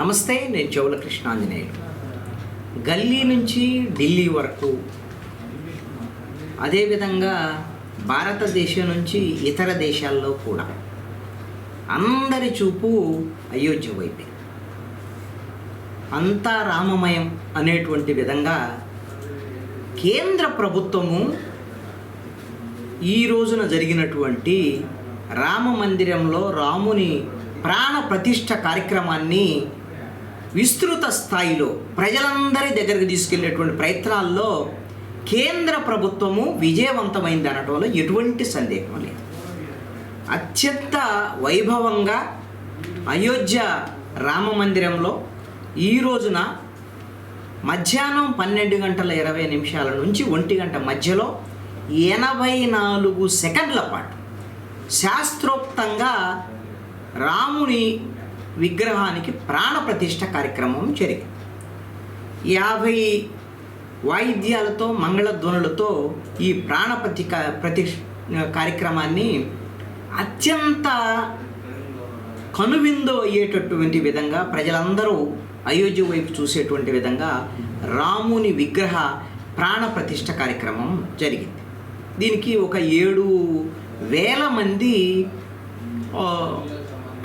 నమస్తే, నేను చెవుల కృష్ణాంజనేయులు. గల్లీ నుంచి ఢిల్లీ వరకు, అదేవిధంగా భారతదేశం నుంచి ఇతర దేశాల్లో కూడా అందరి చూపు అయోధ్య వైపే. అంతా రామమయం అనేటువంటి విధంగా కేంద్ర ప్రభుత్వము ఈ రోజున జరిగినటువంటి రామ మందిరంలో రాముని ప్రాణ ప్రతిష్ఠ కార్యక్రమాన్ని విస్తృత స్థాయిలో ప్రజలందరి దగ్గరికి తీసుకెళ్లేటువంటి ప్రయత్నాల్లో కేంద్ర ప్రభుత్వము విజయవంతమైంది అనటంలో ఎటువంటి సందేహం లేదు. అత్యంత వైభవంగా అయోధ్య రామ మందిరంలో ఈ రోజున మధ్యాహ్నం 12:20 నుంచి 1 గంట మధ్యలో 84 సెకండ్ల పాటు శాస్త్రోక్తంగా రాముని విగ్రహానికి ప్రాణప్రతిష్ఠ కార్యక్రమం జరిగింది. 50 వాయిద్యాలతో మంగళధ్వనులతో ఈ ప్రతిష్ఠ కార్యక్రమాన్ని అత్యంత కనువిందు అయ్యేటటువంటి విధంగా ప్రజలందరూ అయోధ్య వైపు చూసేటువంటి విధంగా రాముని విగ్రహ ప్రాణప్రతిష్ఠ కార్యక్రమం జరిగింది. దీనికి ఒక 7,000 మంది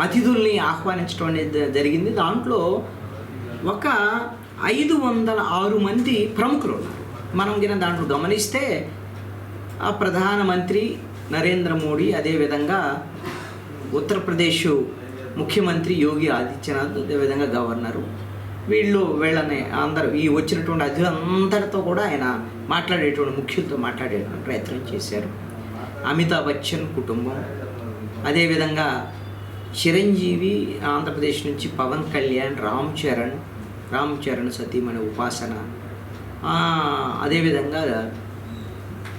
అతిథుల్ని ఆహ్వానించడం అనేది జరిగింది. దాంట్లో ఒక 506 మంది ప్రముఖులు ఉన్నారు. మనం కింద దాంట్లో గమనిస్తే ఆ ప్రధానమంత్రి నరేంద్ర మోడీ, అదేవిధంగా ఉత్తరప్రదేశ్ ముఖ్యమంత్రి యోగి ఆదిత్యనాథ్, అదేవిధంగా గవర్నరు, వీళ్ళని అందరూ ఈ వచ్చినటువంటి అతిథులందరితో కూడా ఆయన ముఖ్యులతో మాట్లాడేటువంటి ప్రయత్నం చేశారు. అమితాబ్ బచ్చన్ కుటుంబం, అదేవిధంగా చిరంజీవి, ఆంధ్రప్రదేశ్ నుంచి పవన్ కళ్యాణ్, రామ్ చరణ్ సతీమణి ఉపాసన, అదేవిధంగా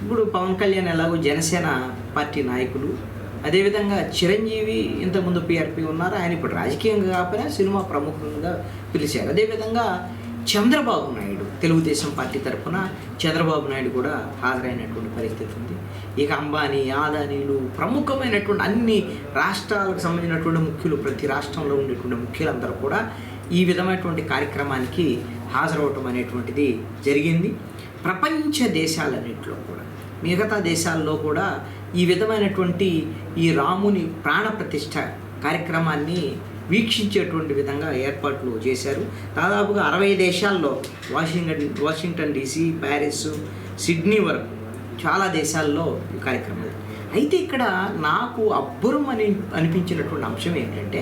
ఇప్పుడు పవన్ కళ్యాణ్ ఎలాగో జనసేన పార్టీ నాయకులు, అదేవిధంగా చిరంజీవి ఇంతకుముందు పిఆర్పి ఉన్నారు, ఆయన ఇప్పుడు రాజకీయంగా కాకపోయినా సినిమా ప్రముఖంగా పిలిచారు. అదేవిధంగా చంద్రబాబు నాయుడు, తెలుగుదేశం పార్టీ తరఫున చంద్రబాబు నాయుడు కూడా హాజరైనటువంటి పరిస్థితి ఉంది. ఇక అంబానీ, ఆదానీలు, ప్రముఖమైనటువంటి అన్ని రాష్ట్రాలకు సంబంధించినటువంటి ముఖ్యులు, ప్రతి రాష్ట్రంలో ఉండేటువంటి ముఖ్యులందరూ కూడా ఈ విధమైనటువంటి కార్యక్రమానికి హాజరవటం అనేటువంటిది జరిగింది. ప్రపంచ దేశాలన్నింటిలో కూడా, మిగతా దేశాల్లో కూడా ఈ విధమైనటువంటి ఈ రాముని ప్రాణప్రతిష్ఠ కార్యక్రమాన్ని వీక్షించేటువంటి విధంగా ఏర్పాట్లు చేశారు. దాదాపుగా 60 దేశాల్లో, వాషింగ్టన్ DC, ప్యారిస్, సిడ్నీ వరకు చాలా దేశాల్లో ఈ కార్యక్రమాలు. అయితే ఇక్కడ నాకు అనిపించినటువంటి అంశం ఏంటంటే,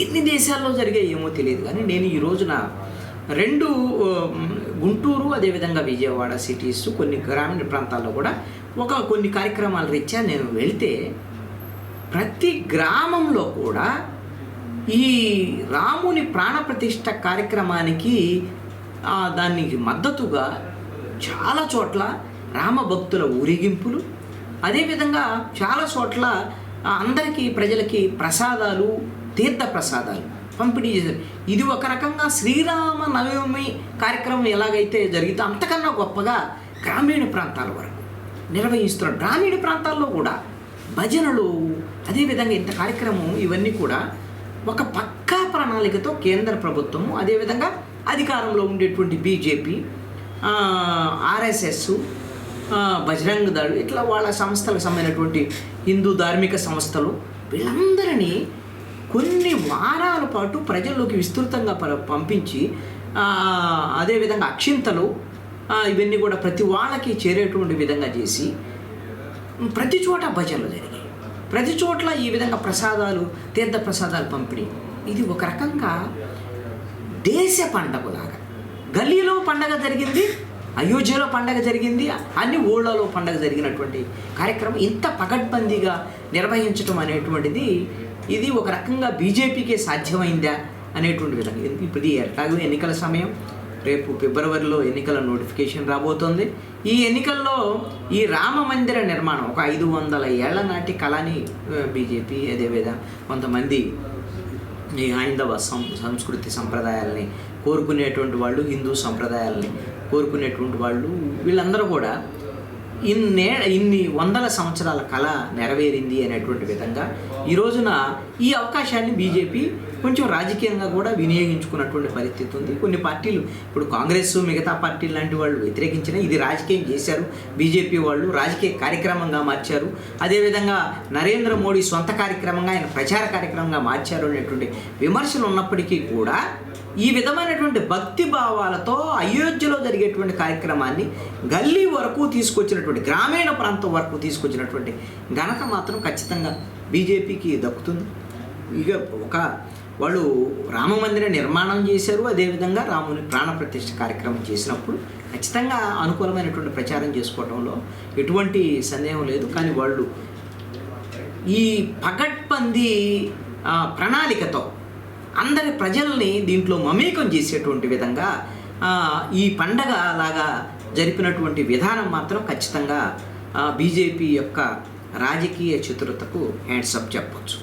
ఎన్ని దేశాల్లో జరిగాయి ఏమో తెలియదు, కానీ నేను ఈ రోజున 2 గుంటూరు, అదేవిధంగా విజయవాడ సిటీస్, కొన్ని గ్రామీణ ప్రాంతాల్లో కూడా కొన్ని కార్యక్రమాల రీత్యా నేను వెళ్తే ప్రతి గ్రామంలో కూడా ఈ రాముని ప్రాణప్రతిష్ఠ కార్యక్రమానికి దానికి మద్దతుగా చాలా చోట్ల రామభక్తుల ఊరేగింపులు, అదేవిధంగా చాలా చోట్ల అందరికీ ప్రజలకి ప్రసాదాలు, తీర్థ ప్రసాదాలు పంపిణీ చేశారు. ఇది ఒక రకంగా శ్రీరామ నవమి కార్యక్రమం ఎలాగైతే జరిగితే అంతకన్నా గొప్పగా గ్రామీణ ప్రాంతాల వరకు నిర్వహిస్తున్నారు. గ్రామీణ ప్రాంతాల్లో కూడా భజనలు, అదేవిధంగా ఇంత కార్యక్రమం, ఇవన్నీ కూడా ఒక పక్కా ప్రణాళికతో కేంద్ర ప్రభుత్వము, అదేవిధంగా అధికారంలో ఉండేటువంటి బీజేపీ, ఆర్ఎస్ఎస్, బజరంగ్ దళ్, ఇట్లా వాళ్ళ సంస్థలకు సంబంధించినటువంటి హిందూ ధార్మిక సంస్థలు, వీళ్ళందరినీ కొన్ని వారాల పాటు ప్రజల్లోకి విస్తృతంగా పంపించి, అదేవిధంగా అక్షింతలు ఇవన్నీ కూడా ప్రతి వాళ్ళకి చేరేటువంటి విధంగా చేసి ప్రతి చోట భజనలు జరిగాయి. ప్రతి చోట్ల ఈ విధంగా ప్రసాదాలు, తీర్థ ప్రసాదాలు పంపిణీ. ఇది ఒక రకంగా దేశ పండగలాగా. గల్లీలో పండగ జరిగింది, అయోధ్యలో పండగ జరిగింది, అన్ని ఊళ్ళలో పండగ జరిగినటువంటి కార్యక్రమం ఇంత పకడ్బందీగా నిర్వహించడం అనేటువంటిది, ఇది ఒక రకంగా బీజేపీకే సాధ్యమైందా అనేటువంటి విధంగా. ఇప్పుడు ఎట్లాగో ఎన్నికల సమయం, రేపు ఫిబ్రవరిలో ఎన్నికల నోటిఫికేషన్ రాబోతోంది. ఈ ఎన్నికల్లో ఈ రామ మందిర నిర్మాణం ఒక 500 ఏళ్ల నాటి కళని బీజేపీ, అదేవిధంగా కొంతమంది ఈ హైందవ సంస్కృతి సంప్రదాయాలని కోరుకునేటువంటి వాళ్ళు, హిందూ సంప్రదాయాలని కోరుకునేటువంటి వాళ్ళు, వీళ్ళందరూ కూడా ఇన్ని వందల సంవత్సరాల కళ నెరవేరింది అనేటువంటి విధంగా ఈ రోజున ఈ అవకాశాన్ని బీజేపీ కొంచెం రాజకీయంగా కూడా వినియోగించుకున్నటువంటి పరిస్థితి ఉంది. కొన్ని పార్టీలు ఇప్పుడు కాంగ్రెస్ మిగతా పార్టీలు లాంటి వాళ్ళు వ్యతిరేకించిన ఇది రాజకీయం చేశారు. బీజేపీ వాళ్ళు రాజకీయ కార్యక్రమంగా మార్చారు. అదేవిధంగా నరేంద్ర మోడీ సొంత కార్యక్రమంగా ఆయన ప్రచార కార్యక్రమంగా మార్చారు అనేటువంటి విమర్శలు ఉన్నప్పటికీ కూడా ఈ విధమైనటువంటి భక్తి భావాలతో అయోధ్యలో జరిగేటువంటి కార్యక్రమాన్ని గల్లీ వరకు తీసుకొచ్చినటువంటి గ్రామీణ ప్రాంతం వరకు తీసుకొచ్చినటువంటి ఘనత మాత్రం ఖచ్చితంగా బీజేపీకి దక్కుతుంది. ఇక వాళ్ళు రామమందిర నిర్మాణం చేశారు. అదేవిధంగా రాముని ప్రాణప్రతిష్ఠ కార్యక్రమం చేసినప్పుడు ఖచ్చితంగా అనుకూలమైనటువంటి ప్రచారం చేసుకోవడంలో ఎటువంటి సందేహం లేదు. కానీ వాళ్ళు ఈ పగడ్బందీ ప్రణాళికతో అందరి ప్రజల్ని దీంట్లో మమేకం చేసేటువంటి విధంగా ఈ పండగ అలాగా జరిపినటువంటి విధానం మాత్రం ఖచ్చితంగా బీజేపీ యొక్క రాజకీయ చతురతకు హ్యాండ్స్ అప్ చెప్పవచ్చు.